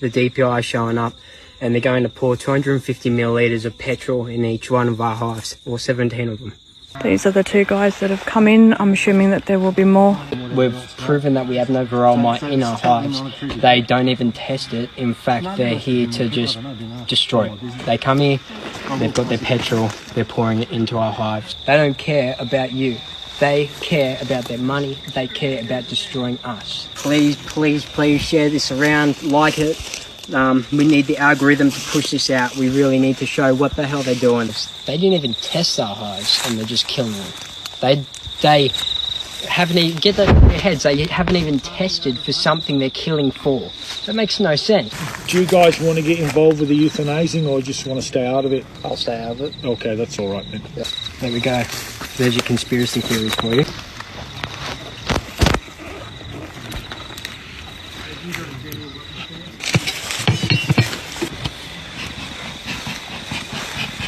The DPI showing up and they're going to pour 250 millilitres of petrol in each one of our hives, or 17 of them. These are the two guys that have come in. I'm assuming that there will be more. We've proven that we have no Varroa mite in our hives. They don't even test it. In fact, they're here to just destroy it. They come here, they've got their petrol, they're pouring it into our hives. They don't care about you. They care about their money. They care about destroying us. Please, please, please share this around, like it. We need the algorithm to push this out. We really need to show what the hell they're doing. They didn't even test our hives and they're just killing them. They haven't even, get that in their heads, they haven't even tested for something they're killing for. That makes no sense. Do you guys want to get involved with the euthanizing or just want to stay out of it? I'll stay out of it. Okay, that's all right then. Yeah. There we go. There's your conspiracy theories for you.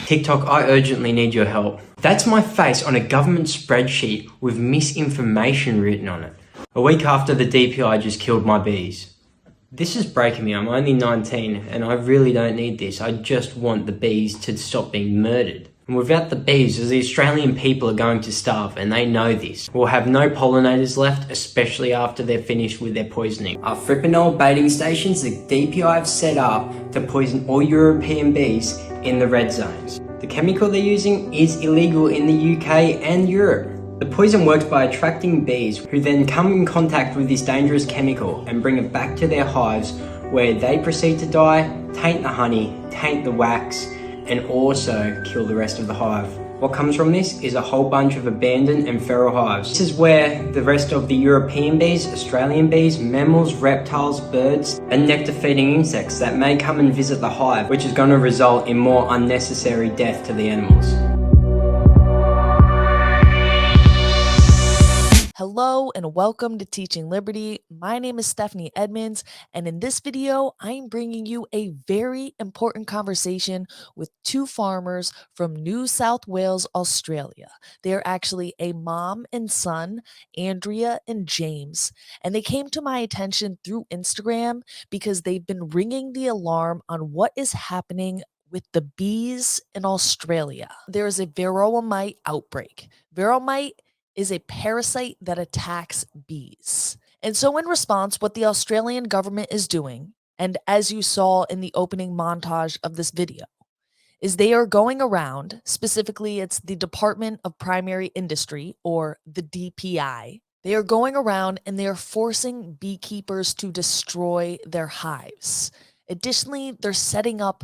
TikTok, I urgently need your help. That's my face on a government spreadsheet with misinformation written on it. A week after the DPI just killed my bees. This is breaking me. I'm only 19 and I really don't need this. I just want the bees to stop being murdered. And without the bees, the Australian people are going to starve, and they know this. We'll have no pollinators left, especially after they're finished with their poisoning. Our flippin' old baiting stations the DPI have set up to poison all European bees in the red zones. The chemical they're using is illegal in the UK and Europe. The poison works by attracting bees who then come in contact with this dangerous chemical and bring it back to their hives, where they proceed to die, taint the honey, taint the wax, and also kill the rest of the hive. What comes from this is a whole bunch of abandoned and feral hives. This is where the rest of the European bees, Australian bees, mammals, reptiles, birds, and nectar-feeding insects that may come and visit the hive, which is going to result in more unnecessary death to the animals. Hello and welcome to Teaching Liberty. My name is Stephanie Edmonds, and in this video, I'm bringing you a very important conversation with two farmers from New South Wales, Australia. They're actually a mom and son, Andrea and James, and they came to my attention through Instagram because they've been ringing the alarm on what is happening with the bees in Australia. There is a Varroa mite outbreak. Varroa mite is a parasite that attacks bees. And so in response, what the Australian government is doing, and as you saw in the opening montage of this video, is they are going around, specifically it's the Department of Primary Industry, or the DPI. They are going around and they are forcing beekeepers to destroy their hives. Additionally, they're setting up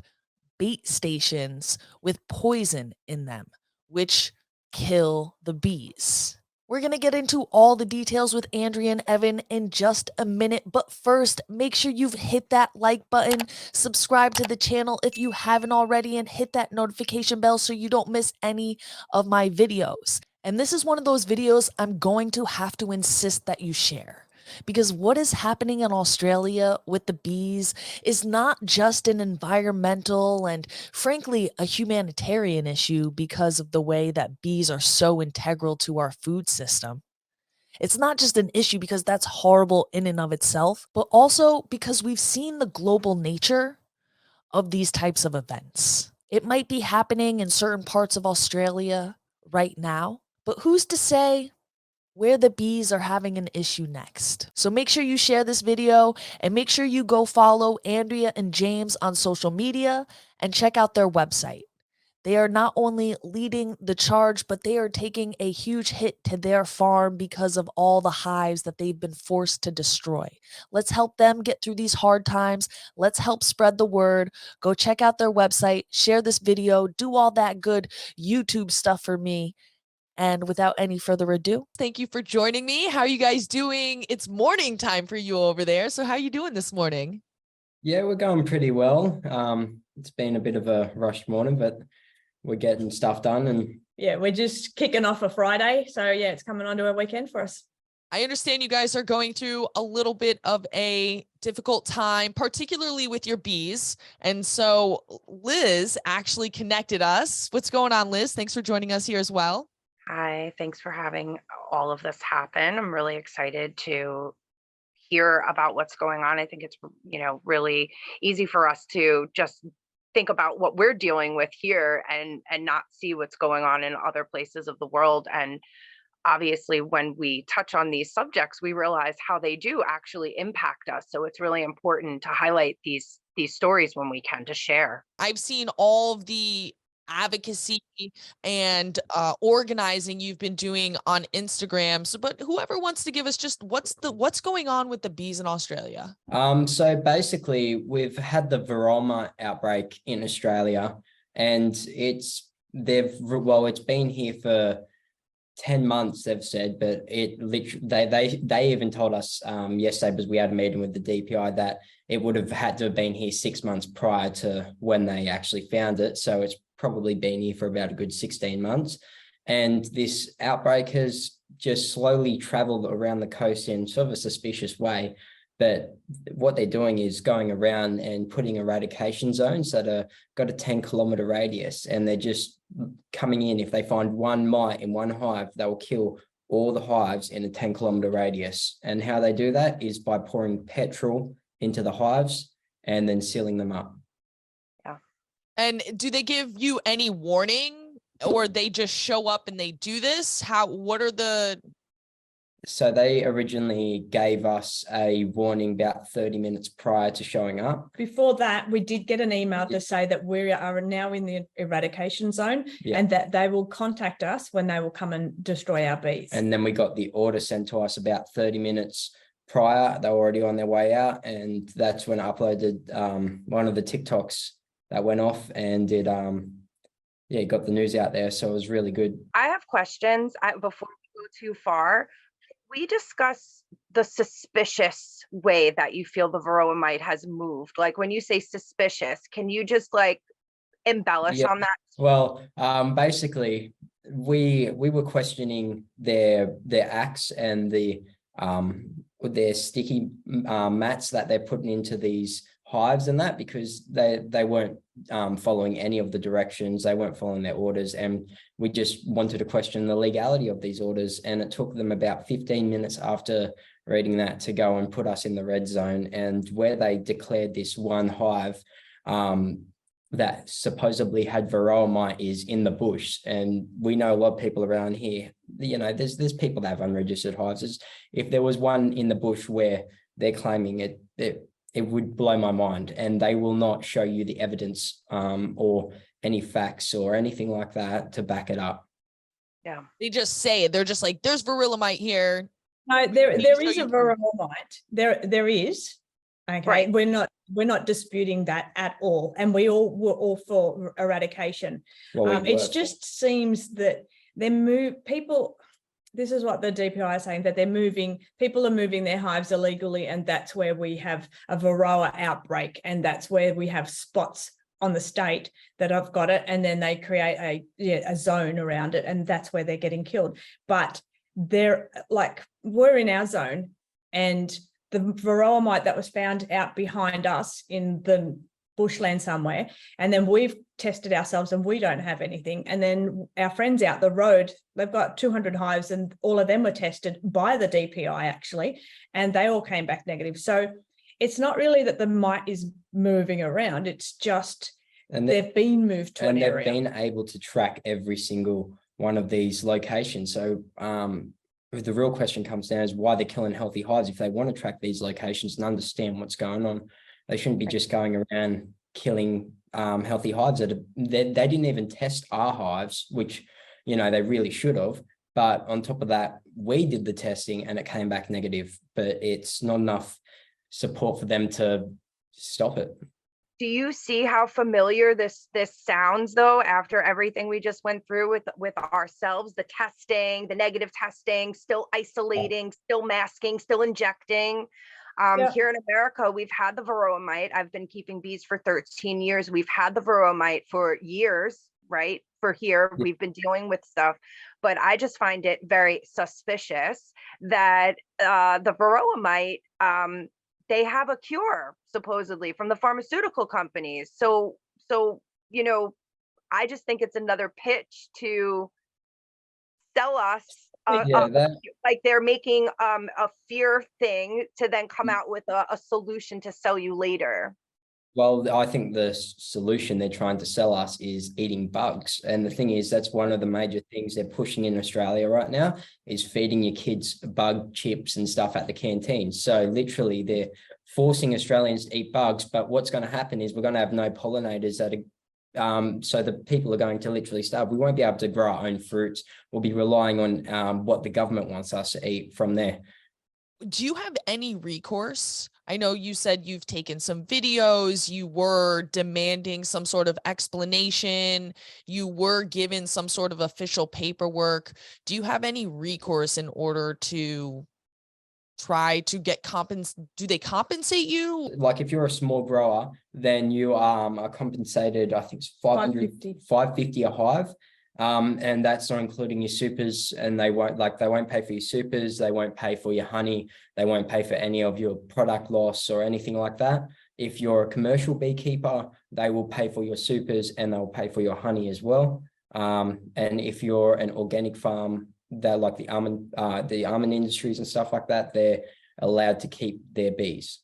bait stations with poison in them, which kill the bees. We're going to get into all the details with Andrea and Evan in just a minute, but first, make sure you've hit that like button, subscribe to the channel if you haven't already, and hit that notification bell so you don't miss any of my videos. And this is one of those videos I'm going to have to insist that you share. Because what is happening in Australia with the bees is not just an environmental and, frankly, a humanitarian issue because of the way that bees are so integral to our food system. It's not just an issue because that's horrible in and of itself, but also because we've seen the global nature of these types of events. It might be happening in certain parts of Australia right now, but who's to say where the bees are having an issue next? So make sure you share this video and make sure you go follow Andrea and James on social media and check out their website. They are not only leading the charge, but they are taking a huge hit to their farm because of all the hives that they've been forced to destroy. Let's help them get through these hard times. Let's help spread the word. Go check out their website, share this video, do all that good YouTube stuff for me. And without any further ado, thank you for joining me. How are you guys doing? It's morning time for you over there. So how are you doing this morning? Yeah, we're going pretty well. It's been a bit of a rushed morning, but we're getting stuff done. And yeah, we're just kicking off a Friday. So yeah, it's coming onto a weekend for us. I understand you guys are going through a little bit of a difficult time, particularly with your bees. And so Liz actually connected us. What's going on, Liz? Thanks for joining us here as well. Hi, thanks for having all of this happen. I'm really excited to hear about what's going on. I think it's, really easy for us to just think about what we're dealing with here and not see what's going on in other places of the world. And obviously, when we touch on these subjects, we realize how they do actually impact us. So it's really important to highlight these stories when we can, to share. I've seen all of the advocacy and organizing you've been doing on Instagram. So, but whoever wants to give us just what's going on with the bees in Australia? So basically, we've had the Varroa outbreak in Australia, and it's been here for 10 months, they've said, but it literally they even told us yesterday, because we had a meeting with the DPI, that it would have had to have been here 6 months prior to when they actually found it. So it's probably been here for about a good 16 months. And this outbreak has just slowly traveled around the coast in sort of a suspicious way. But what they're doing is going around and putting eradication zones that are got a 10-kilometer radius, and they're just coming in. If they find one mite in one hive, they will kill all the hives in a 10-kilometer radius. And how they do that is by pouring petrol into the hives and then sealing them up. Yeah. And do they give you any warning, or they just show up and they do this? What are the... So they originally gave us a warning about 30 minutes prior to showing up. Before that, we did get an email to say that we are now in the eradication zone, and that they will contact us when they will come and destroy our bees. And then we got the order sent to us about 30 minutes prior. They were already on their way out, and that's when I uploaded one of the TikToks that went off, and it got the news out there. So it was really good. I have questions before we go too far. We discuss the suspicious way that you feel the Varroa mite has moved. Like, when you say suspicious, can you just embellish on that? Well, basically, we were questioning their acts and their sticky mats that they're putting into these hives and that, because they weren't following any of the directions. They weren't following their orders, and we just wanted to question the legality of these orders. And it took them about 15 minutes after reading that to go and put us in the red zone, and where they declared this one hive that supposedly had Varroa mite is in the bush. And we know a lot of people around here, there's people that have unregistered hives. If there was one in the bush where they're claiming it would blow my mind, and they will not show you the evidence or any facts or anything like that to back it up. Yeah. They just say it. They're just like, there's Varroa mite here. No, there is a Varroa mite. There is. Okay. Right. We're not disputing that at all. And we're all for eradication. Well, it just seems that this is what the DPI is saying, that people are moving their hives illegally, and that's where we have a Varroa outbreak, and that's where we have spots on the state that have got it, and then they create a zone around it, and that's where they're getting killed. But we're in our zone, and the Varroa mite that was found out behind us in the bushland somewhere, and then we've tested ourselves and we don't have anything, and then our friends out the road, they've got 200 hives, and all of them were tested by the DPI actually, and they all came back negative. So it's not really that the mite is moving around, it's just they've been moved to an area. And they've been able to track every single one of these locations. So the real question comes down is why they're killing healthy hives. If they want to track these locations and understand what's going on, they shouldn't be just going around killing healthy hives. They didn't even test our hives, which, they really should have. But on top of that, we did the testing and it came back negative, but it's not enough support for them to stop it. Do you see how familiar this sounds, though, after everything we just went through with ourselves, the testing, the negative testing, still isolating, still masking, still injecting? Here in America, we've had the Varroa mite. I've been keeping bees for 13 years. We've had the Varroa mite for years, right? For here, we've been dealing with stuff. But I just find it very suspicious that the Varroa mite, they have a cure, supposedly, from the pharmaceutical companies. So, I just think it's another pitch to sell us like they're making a fear thing to then come out with a solution to sell you later. Well, I think the solution they're trying to sell us is eating bugs. And the thing is, that's one of the major things they're pushing in Australia right now, is feeding your kids bug chips and stuff at the canteen. So literally they're forcing Australians to eat bugs. But what's going to happen is we're going to have no pollinators that are, so the people are going to literally starve. We won't be able to grow our own fruits. We'll be relying on what the government wants us to eat from there. Do you have any recourse? I know you said you've taken some videos, you were demanding some sort of explanation, you were given some sort of official paperwork. Do you have any recourse in order to try to get do they compensate you? Like if you're a small grower, then you are compensated, I think it's 550 a hive. And that's not including your supers, and they won't pay for your supers, they won't pay for your honey, they won't pay for any of your product loss or anything like that. If you're a commercial beekeeper, they will pay for your supers and they'll pay for your honey as well. And if you're an organic farm, they're like the almond industries and stuff like that, they're allowed to keep their bees.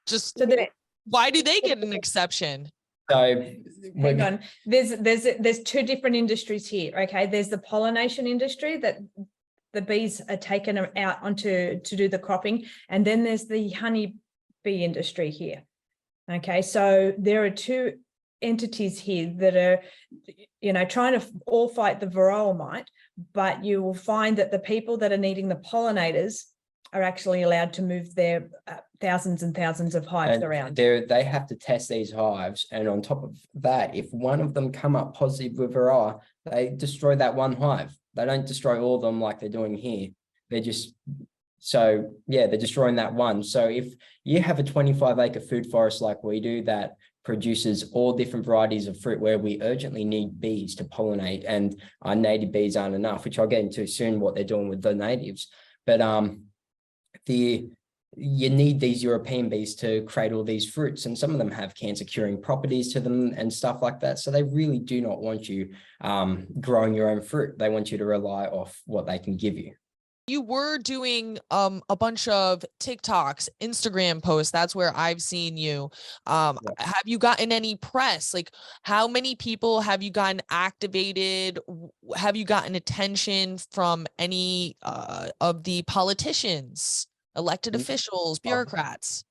Just why do they get an exception? So hang on, there's two different industries here. Okay, there's the pollination industry that the bees are taken out onto to do the cropping, and then there's the honey bee industry here. Okay, so there are two entities here that are, you know, trying to all fight the Varroa mite, but you will find that the people that are needing the pollinators are actually allowed to move their thousands and thousands of hives around. They have to test these hives, and on top of that, if one of them come up positive with Varroa, they destroy that one hive. They don't destroy all of them like they're doing here. They're destroying that one. So if you have a 25-acre food forest like we do that produces all different varieties of fruit, where we urgently need bees to pollinate, and our native bees aren't enough, which I'll get into soon what they're doing with the natives. But you need these European bees to create all these fruits, and some of them have cancer curing properties to them and stuff like that. So they really do not want you growing your own fruit. They want you to rely off what they can give you. You were doing a bunch of TikToks, Instagram posts. That's where I've seen you. Have you gotten any press? Like, how many people have you gotten activated? Have you gotten attention from any of the politicians, elected officials, bureaucrats?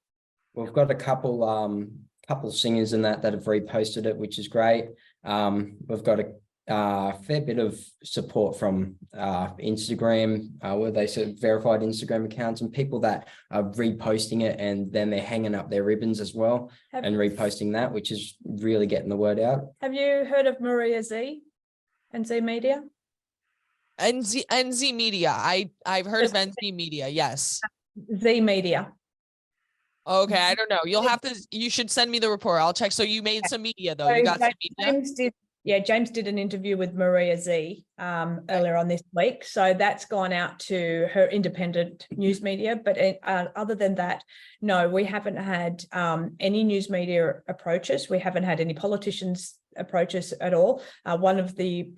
We've got a couple singers in that have reposted it, which is great. We've got a fair bit of support from Instagram, where they sort of verified Instagram accounts, and people that are reposting it, and then they're hanging up their ribbons as well and reposting that, which is really getting the word out. Have you heard of Maria Z and Z Media? NZ Media. I've heard of NZ Media. Yes. Z Media. Okay, I don't know. You should send me the report. I'll check. So you made some media though. You got some media. James did an interview with Maria Z earlier on this week. So that's gone out to her independent news media. But other than that, no, we haven't had any news media approach us. We haven't had any politicians approach us at all. One of the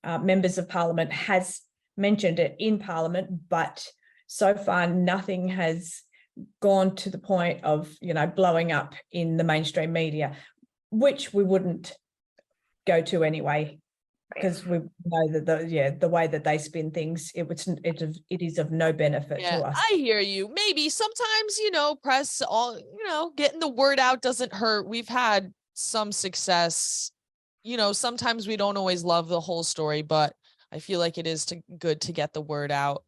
members of Parliament has mentioned it in Parliament, but so far nothing has gone to the point of, blowing up in the mainstream media, which we wouldn't go to anyway, because we know that the way that they spin things, it is of no benefit to us. I hear you. Maybe sometimes, press getting the word out doesn't hurt. We've had some success. Sometimes we don't always love the whole story, but I feel like it is good to get the word out.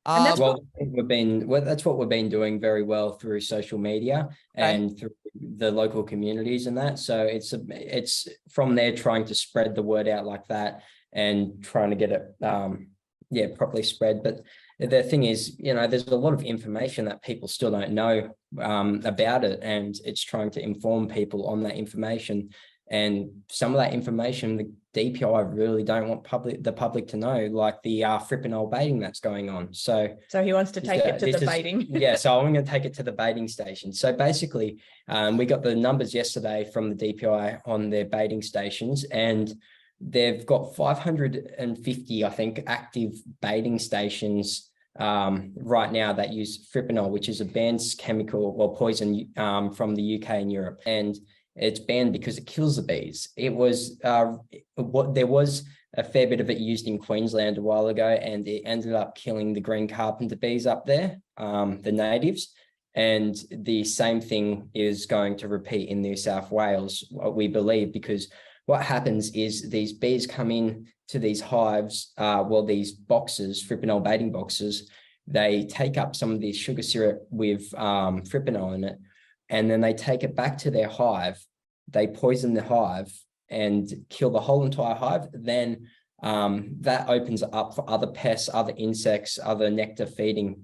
And that's that's what we've been doing very well through social media and through the local communities and that. So it's from there trying to spread the word out like that and trying to get it properly spread. But the thing is, there's a lot of information that people still don't know about it, and it's trying to inform people on that information. And some of that information, the DPI really don't want the public to know, like the frippin' baiting that's going on. So he wants to take it to the baiting. So I'm going to take it to the baiting station. So basically, we got the numbers yesterday from the DPI on their baiting stations, and they've got 550, I think, active baiting stations right now that use fipronil, which is a banned chemical or poison from the UK and Europe. And it's banned because it kills the bees. It was there was a fair bit of it used in Queensland a while ago, and it ended up killing the green carpenter bees up there, the natives. And the same thing is going to repeat in New South Wales, we believe, because what happens is these bees come in to these hives, these boxes, fipronil baiting boxes, they take up some of this sugar syrup with fipronil in it, and then they take it back to their hive, they poison the hive and kill the whole entire hive. Then that opens up for other pests, other insects, other nectar feeding,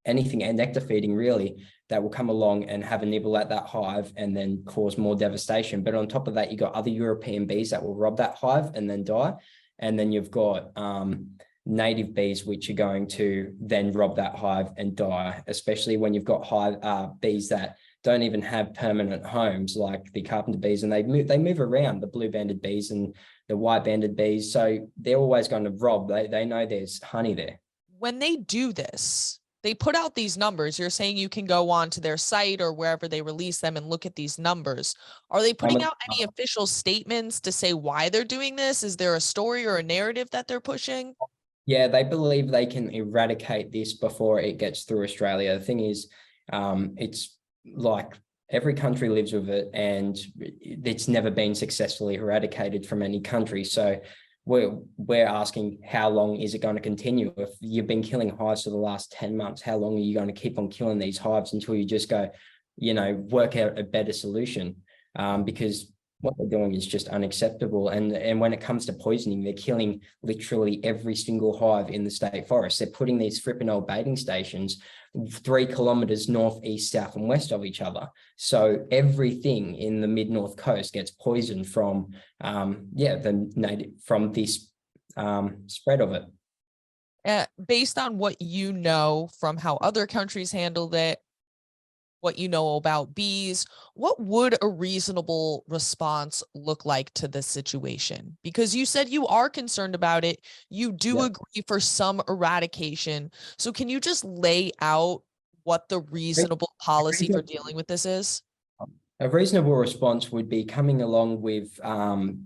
anything and nectar feeding really, that will come along and have a nibble at that hive and then cause more devastation. But on top of that, you've got other European bees that will rob that hive and then die. And then you've got native bees, which are going to then rob that hive and die, especially when you've got bees that don't even have permanent homes, like the carpenter bees, and they move around, the blue-banded bees and the white-banded bees. So they're always going to rob. They know there's honey there. When they do this, they put out these numbers. You're saying you can go on to their site or wherever they release them and look at these numbers. Are they putting out any official statements to say why they're doing this? Is there a story or a narrative that they're pushing? Yeah, they believe they can eradicate this before it gets through Australia. The thing is, it's like every country lives with it, and it's never been successfully eradicated from any country. So we're asking, how long is it going to continue? If you've been killing hives for the last 10 months, how long are you going to keep on killing these hives until you just go, work out a better solution? Because what they're doing is just unacceptable. And when it comes to poisoning, they're killing literally every single hive in the state forest. They're putting ththese fipronil baiting stations 3 kilometers north, east, south, and west of each other. So everything in the mid-north coast gets poisoned from from this spread of it. Based on what you know from how other countries handled it, what you know about bees, what would a reasonable response look like to this situation? Because you said you are concerned about it. You do agree for some eradication. So can you just lay out what the reasonable policy for dealing with this is? A reasonable response would be coming along with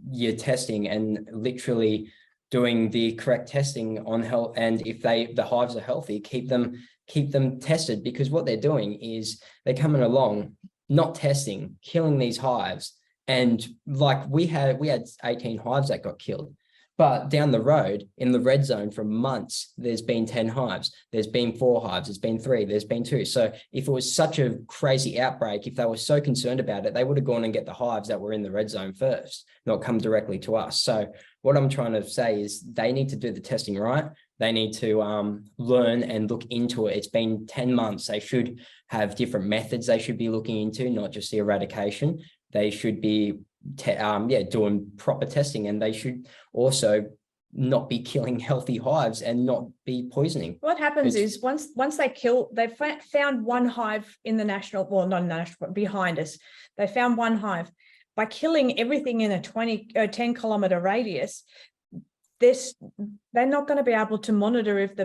your testing and literally doing the correct testing on health. And if the hives are healthy, keep them tested, because what they're doing is they're coming along, not testing, killing these hives. And like we had 18 hives that got killed. But down the road in the red zone for months, there's been 10 hives, there's been 4 hives, there's been 3, there's been 2. So if it was such a crazy outbreak, if they were so concerned about it, they would have gone and get the hives that were in the red zone first, not come directly to us. So what I'm trying to say is they need to do the testing right. They need to learn and look into it. It's been 10 months. They should have different methods they should be looking into, not just the eradication. They should be doing proper testing, and they should also not be killing healthy hives and not be poisoning. What happens is once they found one hive in the national, well, not national, but behind us, they found one hive. By killing everything in a 10 kilometer radius, they're not going to be able to monitor if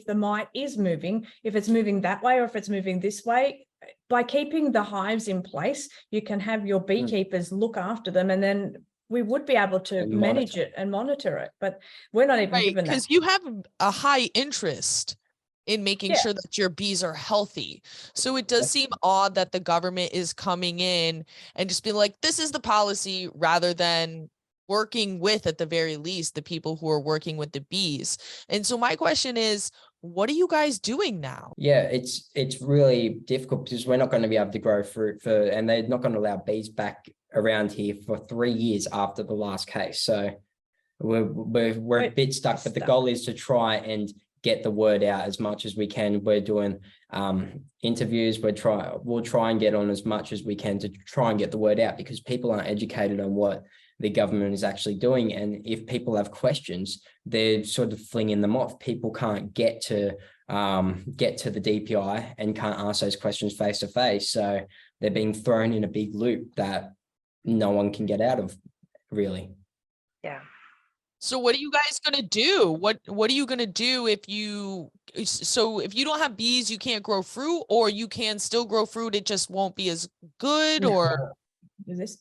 the mite is moving, if it's moving that way or if it's moving this way. By keeping the hives in place, you can have your beekeepers look after them, and then we would be able to manage it and monitor it. But we're not even given that. Because you have a high interest in making sure that your bees are healthy. So it does seem odd that the government is coming in and just being like, this is the policy, rather than working with, at the very least, the people who are working with the bees. And so my question is, what are you guys doing now? Yeah, it's really difficult because we're not going to be able to grow fruit and they're not going to allow bees back around here for 3 years after the last case. So we're a bit stuck, but the goal is to try and get the word out as much as we can. We're doing interviews. We'll try and get on as much as we can to try and get the word out, because people aren't educated on what the government is actually doing. And if people have questions, they're sort of flinging them off. People can't get to the DPI and can't ask those questions face to face. So they're being thrown in a big loop that no one can get out of, really. Yeah. So what are you guys gonna do? What are you gonna do if you don't have bees, you can't grow fruit, or you can still grow fruit, it just won't be as good, or Is this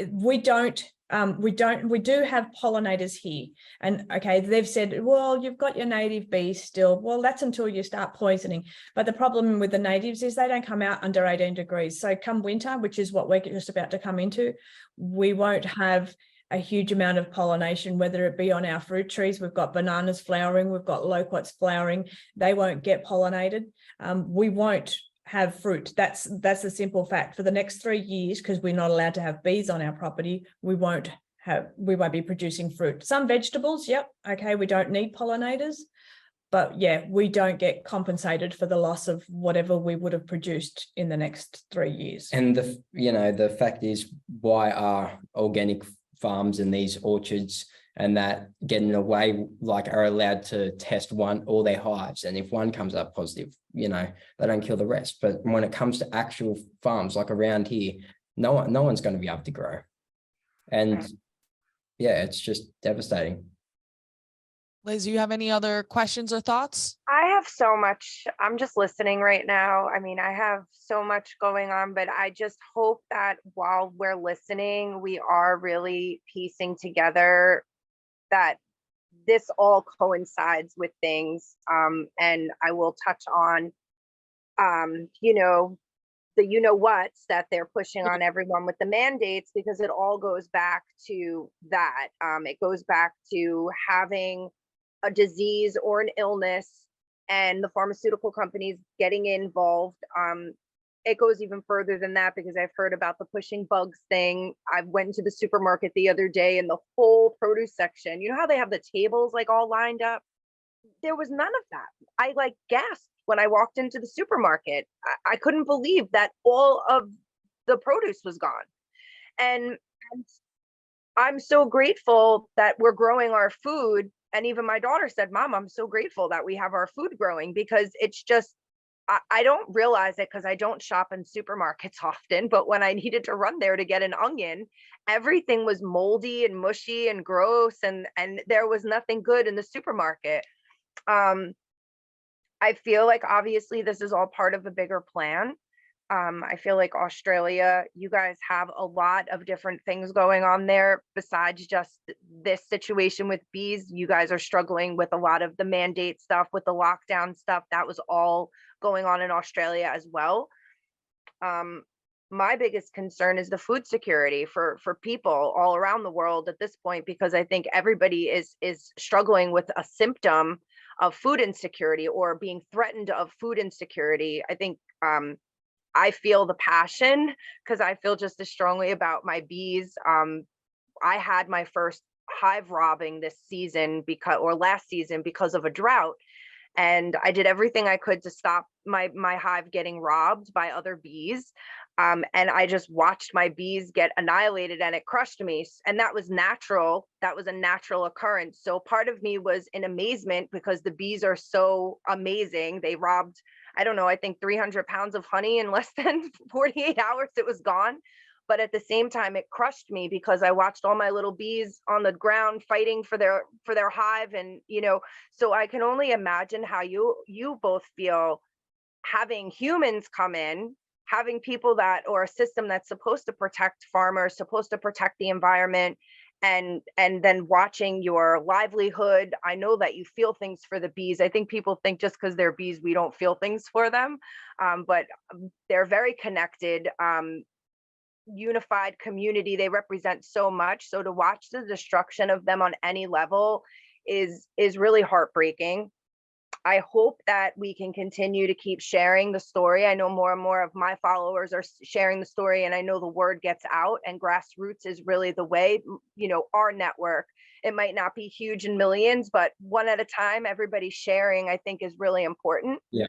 we do have pollinators here, and okay, they've said, well, you've got your native bees still. Well, that's until you start poisoning. But the problem with the natives is they don't come out under 18 degrees. So come winter, which is what we're just about to come into, we won't have a huge amount of pollination, whether it be on our fruit trees. We've got bananas flowering, we've got loquats flowering. They won't get pollinated. We won't have fruit. That's a simple fact. For the next 3 years, because we're not allowed to have bees on our property, we won't be producing fruit. Some vegetables, yep, okay, we don't need pollinators, but yeah, we don't get compensated for the loss of whatever we would have produced in the next 3 years. And the fact is, why are organic farms and these orchards and that getting away, like, are allowed to test all their hives, and if one comes up positive, they don't kill the rest. But when it comes to actual farms like around here, no one's going to be able to grow. And yeah, it's just devastating. Liz, do you have any other questions or thoughts? I have so much. I'm just listening right now. I mean, I have so much going on, but I just hope that while we're listening, we are really piecing together that this all coincides with things. And I will touch on, the whats that they're pushing on everyone with the mandates, because it all goes back to that. It goes back to having a disease or an illness and the pharmaceutical companies getting involved. It goes even further than that, because I've heard about the pushing bugs thing. I went to the supermarket the other day, and the whole produce section, you know how they have the tables like all lined up? There was none of that. I like gasped when I walked into the supermarket. I couldn't believe that all of the produce was gone. And I'm so grateful that we're growing our food. And even my daughter said, Mom, I'm so grateful that we have our food growing, because it's just, I don't realize it because I don't shop in supermarkets often, but when I needed to run there to get an onion, everything was moldy and mushy and gross, and there was nothing good in the supermarket. I feel like obviously this is all part of a bigger plan. I feel like Australia, you guys have a lot of different things going on there besides just this situation with bees. You guys are struggling with a lot of the mandate stuff, with the lockdown stuff. That was all going on in Australia as well. My biggest concern is the food security for people all around the world at this point, because I think everybody is struggling with a symptom of food insecurity or being threatened of food insecurity. I think I feel the passion, because I feel just as strongly about my bees. I had my first hive robbing this season last season because of a drought. And I did everything I could to stop my hive getting robbed by other bees. And I just watched my bees get annihilated, and it crushed me. And that was natural. That was a natural occurrence. So part of me was in amazement, because the bees are so amazing. They robbed, I don't know, I think 300 pounds of honey in less than 48 hours. It was gone. But at the same time, it crushed me, because I watched all my little bees on the ground fighting for their hive. And, so I can only imagine how you both feel having humans come in, having people or a system that's supposed to protect farmers, supposed to protect the environment, and then watching your livelihood. I know that you feel things for the bees. I think people think just because they're bees, we don't feel things for them. But they're very connected. Unified community. They represent so much. So to watch the destruction of them on any level is really heartbreaking. I hope that we can continue to keep sharing the story. I know more and more of my followers are sharing the story, and I know the word gets out, and grassroots is really the way. Our network, it might not be huge in millions, but one at a time, everybody sharing, I think, is really important. Yeah.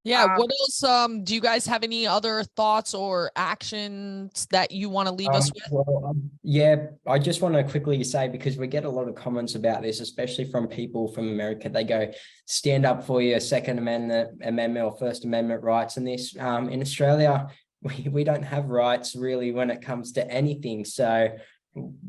What else? Do you guys have any other thoughts or actions that you want to leave us with? I just want to quickly say, because we get a lot of comments about this, especially from people from America. They go, stand up for your Second Amendment or First Amendment rights. And this, in Australia, we don't have rights really when it comes to anything. So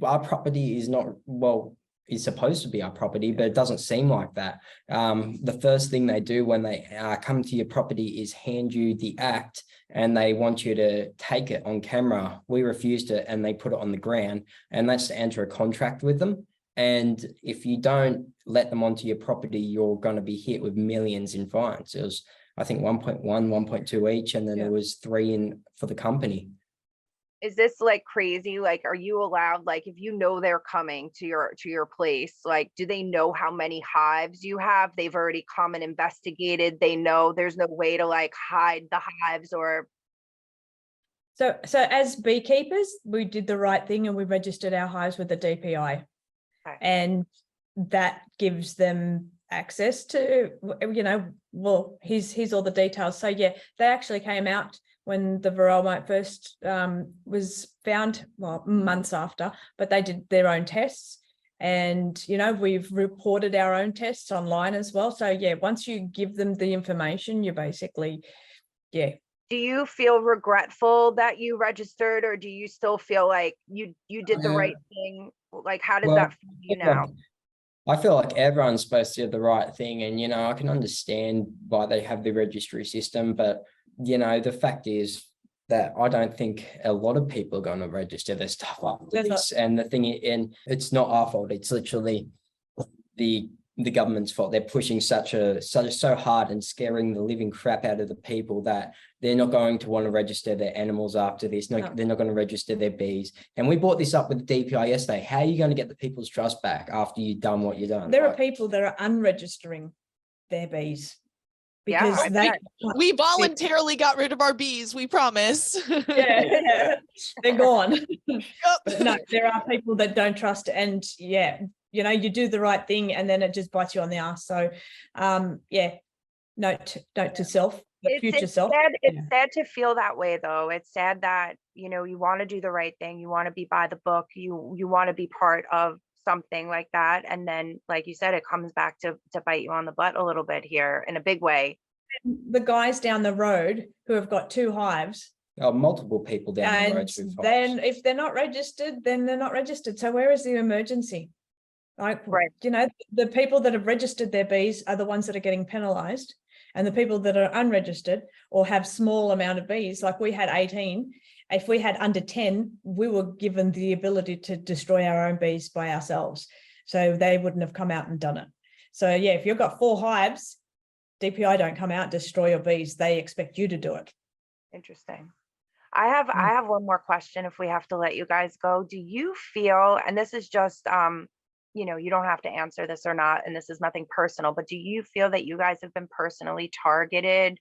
our property is not, well, is supposed to be our property, but it doesn't seem like that. The first thing they do when they come to your property is hand you the act, and they want you to take it on camera. We refused it, and they put it on the ground, and that's to enter a contract with them. And if you don't let them onto your property, you're going to be hit with millions in fines. It was, I think, 1.1, 1.2 each, and then it was 3 in for the company. Is this like crazy? Like, are you allowed, like, if you know they're coming to your place, like, do they know how many hives you have? They've already come and investigated. They know there's no way to like hide the hives or. So as beekeepers, we did the right thing and we registered our hives with the DPI. Okay. And that gives them access to, you know, well, here's all the details. So yeah, they actually came out when the Varroa mite first was found, well, months after, but they did their own tests. And, you know, we've reported our own tests online as well. So yeah, once you give them the information, you basically, yeah. Do you feel regretful that you registered, or do you still feel like you did the right thing? Like, how does that feel to you now? I feel like everyone's supposed to do the right thing, and, you know, I can understand why they have the registry system, but, you know, the fact is that I don't think a lot of people are going to register their stuff after this. And the thing, and it's not our fault. It's literally the government's fault. They're pushing so hard and scaring the living crap out of the people that they're not going to want to register their animals after this. No, they're not going to register their bees. And we brought this up with the DPI yesterday. How are you going to get the people's trust back after you've done what you've done? There are people that are unregistering their bees because we voluntarily got rid of our bees. We promise. Yeah, they're gone. But no, there are people that don't trust, and yeah, you know, you do the right thing and then it just bites you on the ass. So yeah, note to self, the future self. It's sad to feel that way though. It's sad that, you know, you want to do the right thing, you want to be by the book, you want to be part of something like that, and then, like you said, it comes back to bite you on the butt a little bit here in a big way. The guys down the road who have got 2 hives, multiple people down the road. Then if they're not registered, then they're not registered. So where is the emergency? Like, you know, the people that have registered their bees are the ones that are getting penalized, and the people that are unregistered or have small amount of bees, like we had 18. If we had under 10, we were given the ability to destroy our own bees by ourselves. So they wouldn't have come out and done it. So yeah, if you've got 4 hives, DPI don't come out and destroy your bees. They expect you to do it. Interesting. I have one more question if we have to let you guys go. Do you feel, and this is just, you know, you don't have to answer this or not, and this is nothing personal, but do you feel that you guys have been personally targeted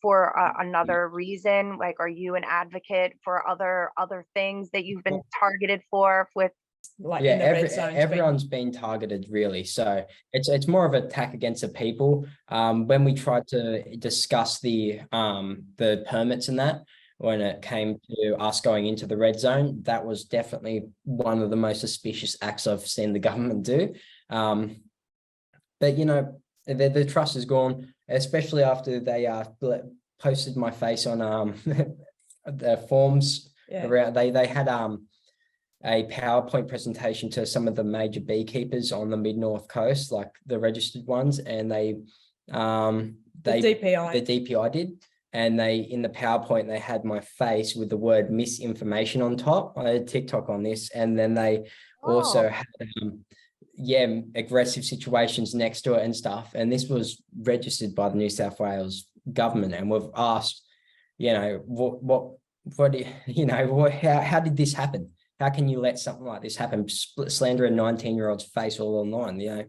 for another reason? Like, are you an advocate for other things that you've been targeted for with? Like, yeah, everyone's been targeted really. So it's more of an attack against the people. When we tried to discuss the permits and that, when it came to us going into the red zone, that was definitely one of the most suspicious acts I've seen the government do. But, you know, the trust is gone, especially after they posted my face on the forms. Around, they had a PowerPoint presentation to some of the major beekeepers on the mid-north coast, like the registered ones, and the DPI did. And in the PowerPoint, they had my face with the word misinformation on top. I had TikTok on this. And then they also had, aggressive situations next to it and stuff. And this was registered by the New South Wales government. And we've asked, you know, how did this happen? How can you let something like this happen? Slander a 19-year-old's face all online. You know,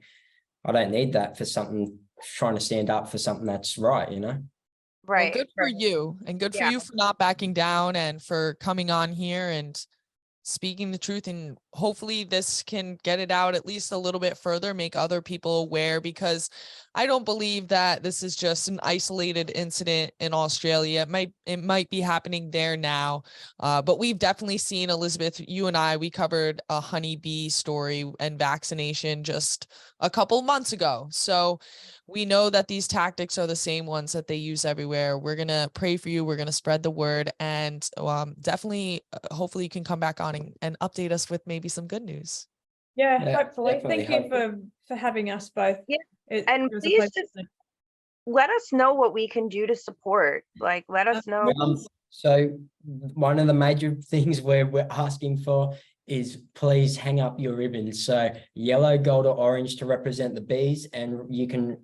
I don't need that for something, trying to stand up for something that's right, you know? Right. Well, good for you, and good for you for not backing down and for coming on here and speaking the truth. And hopefully this can get it out at least a little bit further, make other people aware, because I don't believe that this is just an isolated incident in Australia. It might be happening there now, but we've definitely seen, Elizabeth, you and I, we covered a honeybee story and vaccination just a couple months ago. So we know that these tactics are the same ones that they use everywhere. We're going to pray for you. We're going to spread the word, and definitely, hopefully you can come back on and update us with maybe some good news. Yeah, Yeah, hopefully. definitely, Thank you for having us both. Yeah, It and was a please pleasure. just let us know what we can do to support. Like, let us know. So one of the major things we're asking for is please hang up your ribbons. So yellow, gold, or orange to represent the bees, and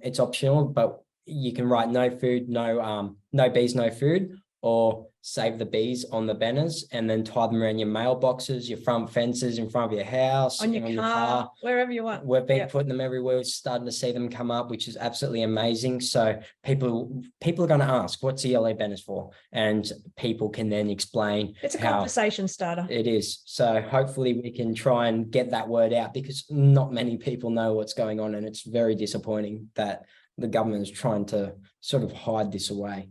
it's optional, but you can write no food, no bees, no food, or save the bees on the banners, and then tie them around your mailboxes, your front fences, in front of your house, on your car, wherever you want. We've been putting them everywhere. We're starting to see them come up, which is absolutely amazing. So people are going to ask, what's the yellow banners for? And people can then explain. It's a conversation starter. It is. So hopefully we can try and get that word out, because not many people know what's going on, and it's very disappointing that the government is trying to sort of hide this away.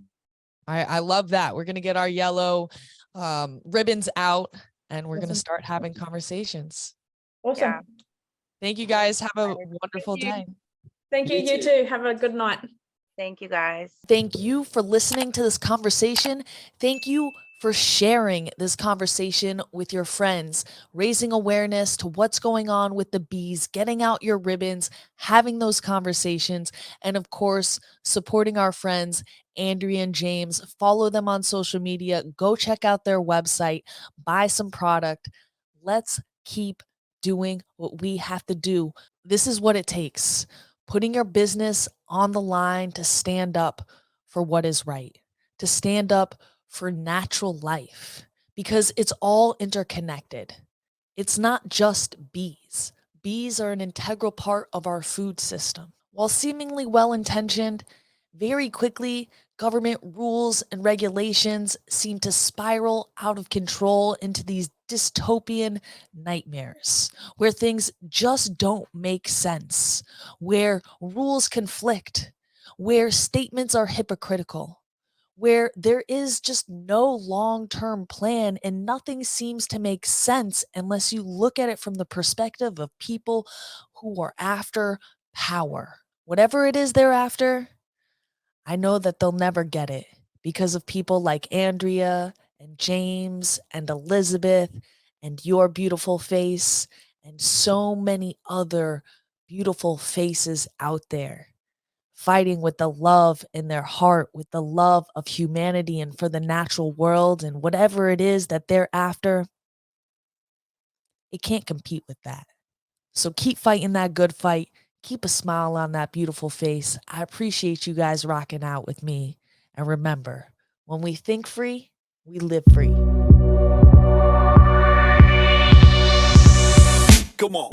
I love that. We're going to get our yellow ribbons out, and we're going to start having conversations. Awesome. Yeah. Thank you guys. Have a wonderful day. Thank you. You too. Have a good night. Thank you, guys. Thank you for listening to this conversation. Thank you for sharing this conversation with your friends, raising awareness to what's going on with the bees, getting out your ribbons, having those conversations, and of course, supporting our friends, Andrea and James. Follow them on social media. Go check out their website, buy some product. Let's keep doing what we have to do. This is what it takes. Putting your business on the line to stand up for what is right, to stand up for natural life, because it's all interconnected. It's not just bees. Bees are an integral part of our food system. While seemingly well-intentioned, very quickly, government rules and regulations seem to spiral out of control into these dystopian nightmares where things just don't make sense, where rules conflict, where statements are hypocritical, where there is just no long-term plan and nothing seems to make sense unless you look at it from the perspective of people who are after power. Whatever it is they're after, I know that they'll never get it because of people like Andrea and James and Elizabeth and your beautiful face and so many other beautiful faces out there fighting with the love in their heart, with the love of humanity and for the natural world and whatever it is that they're after. It can't compete with that. So keep fighting that good fight. Keep a smile on that beautiful face. I appreciate you guys rocking out with me. And remember, when we think free, we live free. Come on.